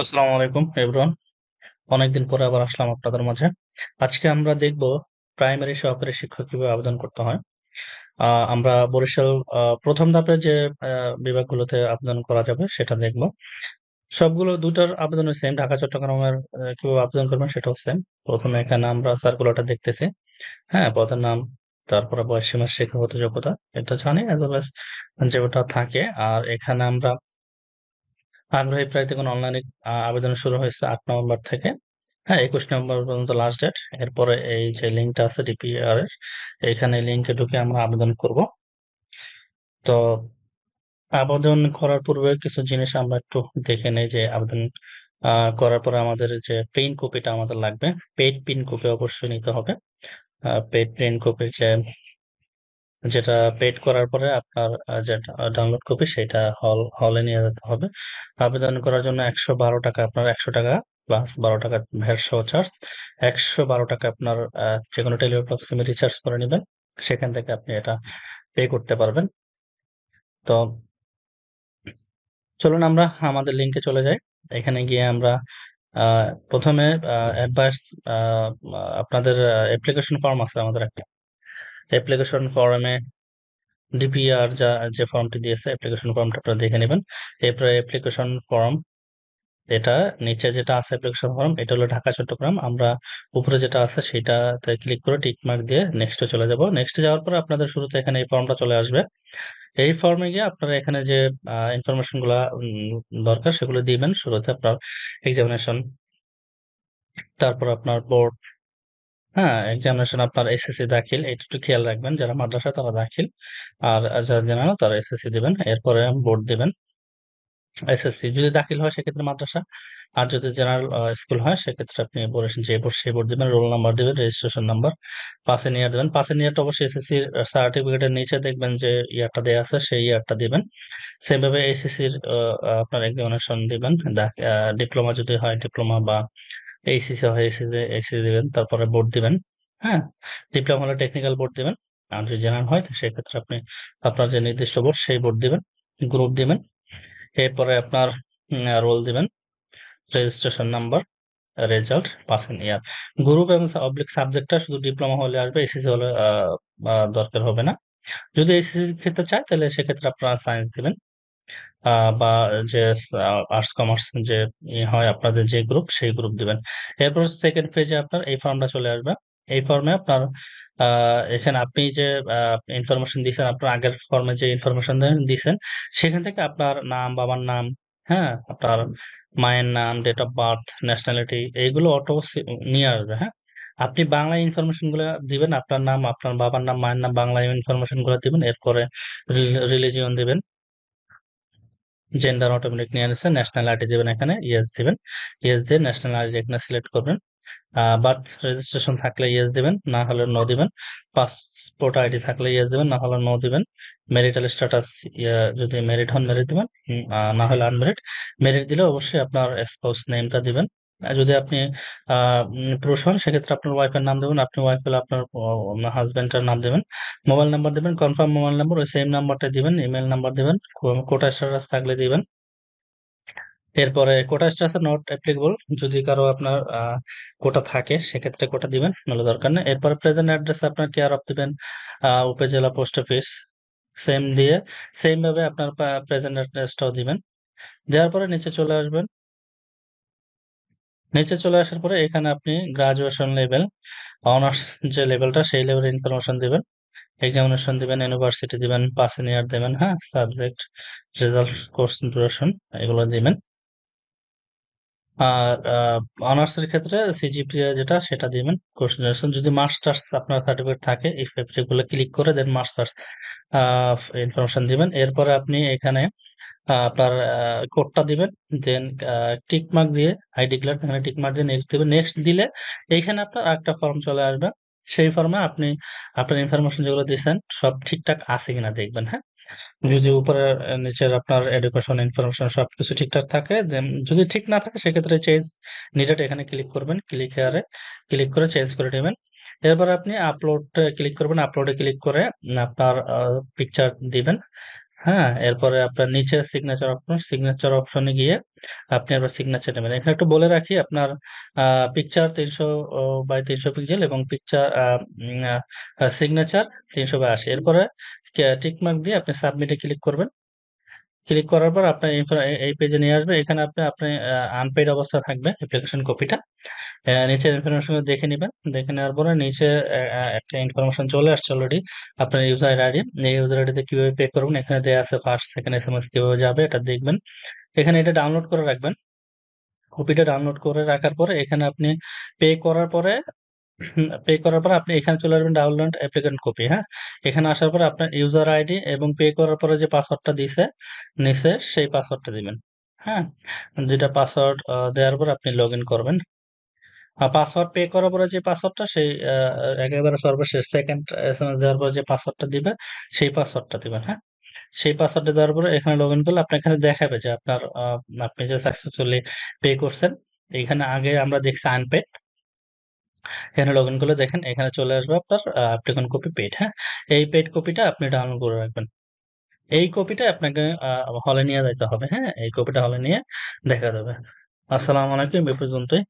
আসসালামু আলাইকুম এভরিওয়ান। অনেকদিন পরে আবার আসলাম আপনাদের মাঝে। আজকে আমরা দেখব প্রাইমারি সহকারী শিক্ষক কিভাবে আবেদন করতে হয়। আমরা বরিশাল প্রথম ধাপে যে বিভাগগুলোতে আবেদন করা যাবে সেটা দেখব। সবগুলো দুটার আবেদনের সেম, ঢাকা চট্টগ্রামের কিভাবে আবেদন করবেন সেটাও সেম। প্রথমে এখানে আমরা সার্কুলারটা দেখতেছি। হ্যাঁ, পদের নাম, তারপরে বয়সসীমা, শিক্ষাগত যোগ্যতা, এটা জানি অ্যাজ ওয়েল এজ যেটা থাকে। আর এখানে আমরা আগ্রহী প্রার্থীগণ অনলাইনে আবেদন শুরু হয়েছে 8 নভেম্বর থেকে। হ্যাঁ, 21 নভেম্বর পর্যন্ত লাস্ট ডেট। এরপরে এই যে লিঙ্কটা আছে ডিপিআর এর, এখানে লিঙ্কে ঢুকে আমরা আবেদন করব। তো আবেদন করার পূর্বে কিছু জিনিস আমরা একটু দেখে নেই যে আবেদন করার পরে আমাদের যে প্রিন্ট কপিটা আমাদের লাগবে। পেইড প্রিন্ট কপি অবশ্যই নিতে হবে। পেইড প্রিন্ট কপি যেটা পেড করার পরে আপনার যেটা ডাউনলোড কপি সেটা হলে নিয়ে যেতে হবে। আবেদন করার জন্য 112 টাকা, আপনার 100 টাকা প্লাস 12 টাকা ভ্যাট সহ চার্জ। 112 টাকা আপনার যে কোনো টেলিটক সিমে রিচার্জ করে নেবেন, সেখান থেকে আপনি এটা পে করতে পারবেন। তো চলুন আমরা আমাদের লিঙ্কে চলে যাই। এখানে গিয়ে আমরা প্রথমে অ্যাডভাইস, আপনাদের অ্যাপ্লিকেশন ফর্ম আছে আমাদের একটা। অ্যাপ্লিকেশন ফর্মে ডিপিআর যে ফর্মটি দিয়েছে, অ্যাপ্লিকেশন ফর্মটা আপনারা দেখে নেবেন। এরপরে অ্যাপ্লিকেশন ফর্ম, এটা নিচে যেটা আছে অ্যাপ্লিকেশন ফর্ম, এটা হলো ঢাকা চট্টগ্রাম। আমরা উপরে যেটা আছে সেটাতে ক্লিক করে টিক মার্ক দিয়ে নেক্সটে চলে যাব। নেক্সটে যাওয়ার পরে আপনাদের শুরুতে এখানে এই ফর্মটা চলে আসবে। এই ফর্মে গিয়ে আপনারা এখানে যে ইনফরমেশন গুলা দরকার সেগুলো দিবেন। শুরুতে আপনার এক্সামিনেশন, তারপর আপনার বোর্ড, হ্যাঁ এক্সামিনেশন, আপনার এসএসসি দাখিল, এটা একটু খেয়াল রাখবেন, যারা মাদ্রাসা তারা দাখিল, আর যারা জেনারেল তারা এসএসসি দিবেন। এরপরে বোর্ড দিবেন। এসএসসি যদি দাখিল হয় সেক্ষেত্রে মাদ্রাসা, আর যদি জেনারেল স্কুল হয় সেক্ষেত্রে আপনি বলেছেন যে বোর্ড, সেই বোর্ড দিবেন। রোল নাম্বার দিবেন, রেজিস্ট্রেশন নাম্বার, পাসের ইয়ার দিবেন। পাসের ইয়ারটা অবশ্যই এসএসসি সার্টিফিকেটের নিচে দেখবেন যে ইয়ারটা দেওয়া আছে, সেই ইয়ারটা দিবেন। সেম ভাবে এসএসসির আপনার এক্সামিনেশন দিবেন। ডিপ্লোমা যদি হয় ডিপ্লোমা, বা এইচএসসি হয় এইচএসসি দিবেন, তারপরে বোর্ড দিবেন। হ্যাঁ, ডিপ্লোমা হলে টেকনিক্যাল বোর্ড দিবেন। আর যদি জেনারেল হয় তো সেক্ষেত্রে আপনি আপনার যে নির্দিষ্ট বোর্ড সেই বোর্ড দিবেন। গ্রুপ দিবেন। এরপরে আপনার রোল দিবেন, রেজিস্ট্রেশন নাম্বার, রেজাল্ট, পাসিং ইয়ার। গ্রুপ এবং অবলিক সাবজেক্টটা শুধু ডিপ্লোমা হলে আসবে, এসএসসি হলে দরকার হবে না। যদি এসএসসি ক্ষেত্রে চায় তাহলে সেক্ষেত্রে আপনারা সায়েন্স দিবেন, বা যে আর্টস কমার্স যে হয় আপনাদের যে গ্রুপ সেই গ্রুপ দিবেন। এরপর সেকেন্ড পেজে আপনার এই ফর্মটা চলে আসবে। এই ফর্মে আপনার এখানে আপনি যে ইনফরমেশন দিয়েছেন, আপনার আগের ফর্মে যে ইনফরমেশন দিয়েছেন সেখান থেকে আপনার নাম, বাবার নাম, হ্যাঁ আপনার মায়ের নাম, ডেট অফ বার্থ, ন্যাশনালিটি, এইগুলো অটো নিয়ে আসবে। হ্যাঁ, আপনি বাংলা ইনফরমেশন গুলো দিবেন, আপনার নাম, আপনার বাবার নাম, মায়ের নাম, বাংলা ইনফরমেশন গুলো দিবেন। এরপরে রিলিজিয়ন দিবেন, জেন্ডার অটোমেটিক নিয়ে আসছে, ন্যাশনাল আইডি দিবেন, এখানে ইয়েস দিবেন। ইয়েস দিয়ে ন্যাশনাল আইডি এখানে সিলেক্ট করবেন। বার্থ রেজিস্ট্রেশন থাকলে ইয়েস দিবেন, না হলে নো দিবেন। পাসপোর্ট আইডি থাকলে ইয়েস দিবেন, না হলে নো দিবেন। মেরিটাল স্ট্যাটাস, যদি মেরিড হন মেরিট দিবেন, না হলে আনমেরিড। মেরিট দিলে অবশ্যই আপনার স্পাউস নেমটা দিবেন। যদি আপনি পুরুষ হন সেক্ষেত্রে আপনার ওয়াইফের নাম দেবেন, আপনি ওয়াইফ হলে আপনার হাজবেন্ডের নাম দেবেন। মোবাইল নাম্বার দিবেন, কনফার্ম মোবাইল নাম্বার ওই সেম নাম্বারটা দিবেন। ইমেল নাম্বার দিবেন, কোটা স্ট্যাটাস থাকলে দিবেন। এরপরে কোটা স্ট্যাটাস নট অ্যাপ্লিকেবল, যদি কারো আপনার কোটা থাকে সেক্ষেত্রে কোটা দিবেন, নাহলে দরকার নেই। এরপরে প্রেজেন্ট অ্যাড্রেস আপনার কেয়ার অফ দিবেন, উপজেলা পোস্ট অফিস, সেম দিয়ে সেম ভাবে আপনার প্রেজেন্ট অ্যাড্রেসটাও দিবেন। দেওয়ার পরে নিচে চলে আসবেন। নিচে চলে আসার পরে এখানে আপনি গ্রাজুয়েশন লেভেল, অনার্স যে লেভেলটা সেই লেভেলের ইনফরমেশন দিবেন। এক্সামিনেশন দিবেন, ইউনিভার্সিটি দিবেন, পাসিং ইয়ার দিবেন, হ্যাঁ সাবজেক্ট, রেজাল্ট, কোর্স ডিউরেশন, এগুলো দিবেন। আর অনার্স এর ক্ষেত্রে সিজিপিএ যেটা সেটা দিবেন। কোর্স ডিউরেশন, যদি মাস্টার্স আপনার সার্টিফিকেট থাকে এই গুলো ক্লিক করে দেন মাস্টার্স ইনফরমেশন দিবেন। এরপরে আপনি এখানে আপনার কোডটা দিবেন। দেন টিক মার্ক দিয়ে আই ডিক্লেয়ার, এখানে টিক মার্ক দিয়ে নেক্সট দিবেন। নেক্সট দিলে এইখানে আপনার একটা ফর্ম চলে আসবে। সেই ফর্মে আপনি আপনার ইনফরমেশন যেগুলো দিয়েছেন সব ঠিকঠাক আছে কিনা দেখবেন। হ্যাঁ, যদি উপরে নিচের আপনার এডুকেশন ইনফরমেশন সবকিছু ঠিকঠাক থাকে, দেন যদি ঠিক না থাকে সেক্ষেত্রে চেঞ্জ নিডেড এখানে ক্লিক করবেন, ক্লিক হেয়ারে ক্লিক করে চেঞ্জ করে নেবেন। এরপর আপনি আপলোড ক্লিক করবেন, আপলোডে ক্লিক করে আপনার পিকচার দিবেন। হ্যাঁ, এরপরে আপনার নিচে সিগনেচার অপশনে গিয়ে আপনি আবার সিগনেচার নেবেন। এখানে একটু বলে রাখি, আপনার পিকচার 300 বাই 300 পিক্সেল এবং পিকচার সিগনেচার 300 বাই 80। এরপরে টিক মার্ক দিয়ে আপনি সাবমিটে ক্লিক করবেন। ক্লিক করার পর আপনার এই পেজে নিয়ে আসবে। এখানে আপনি আনপেইড অবস্থা থাকবে অ্যাপ্লিকেশন কপিটা। নিচের ইনফরমেশন দেখে নিবেন। দেখে নেওয়ার পরে নিচে একটা ইনফরমেশন চলে আসছে অলরেডি, আপনার ইউজার আইডি। এই ইউজার আইডিতে কিভাবে পে করবেন এখানে দেওয়া আছে, ফার্স্ট সেকেন্ড এসএমএস কিভাবে যাবে এটা দেখবেন। এখানে এটা ডাউনলোড করে রাখবেন। কপিটা ডাউনলোড করে রাখার পরে এখানে আপনি পে করার পরে আপনি এখানে চলে আসবেন ডাউনলোড অ্যাপ্লিকেশন কপি। হ্যাঁ, এখানে আসার পরে আপনার ইউজার আইডি এবং পে করার পরে যে পাসওয়ার্ডটা দিছে নিচে সেই পাসওয়ার্ডটা দিবেন। হ্যাঁ, দুইটা পাসওয়ার্ড দেওয়ার পর আপনি লগ ইন করবেন। পাসওয়ার্ড পে করার পরে যে পাসওয়ার্ডটা সেই একেবারে সর্বশেষ সেকেন্ড এসএমএস দেওয়ার পরে যে পাসওয়ার্ডটা দিবে সেই পাসওয়ার্ডটা দিবেন। হ্যাঁ, সেই পাসওয়ার্ডটা দেওয়ার পরে এখানে লগ ইন করলে আপনার এখানে দেখাবে যে আপনি যে সাকসেসফুলি পে করছেন। এখানে আগে আমরা দেখছি আনপেড, এখানে লগ ইন করলে দেখেন এখানে চলে আসবে আপনার অ্যাপ্লিকেশন কপি পেড। হ্যাঁ, এই পেড কপিটা আপনি ডাউনলোড করে রাখবেন। এই কপিটা আপনাকে হলে নিয়ে যাইতে হবে। হ্যাঁ, এই কপিটা হলে নিয়ে দেখা যাবে। আসসালামু আলাইকুম, এ পর্যন্তই।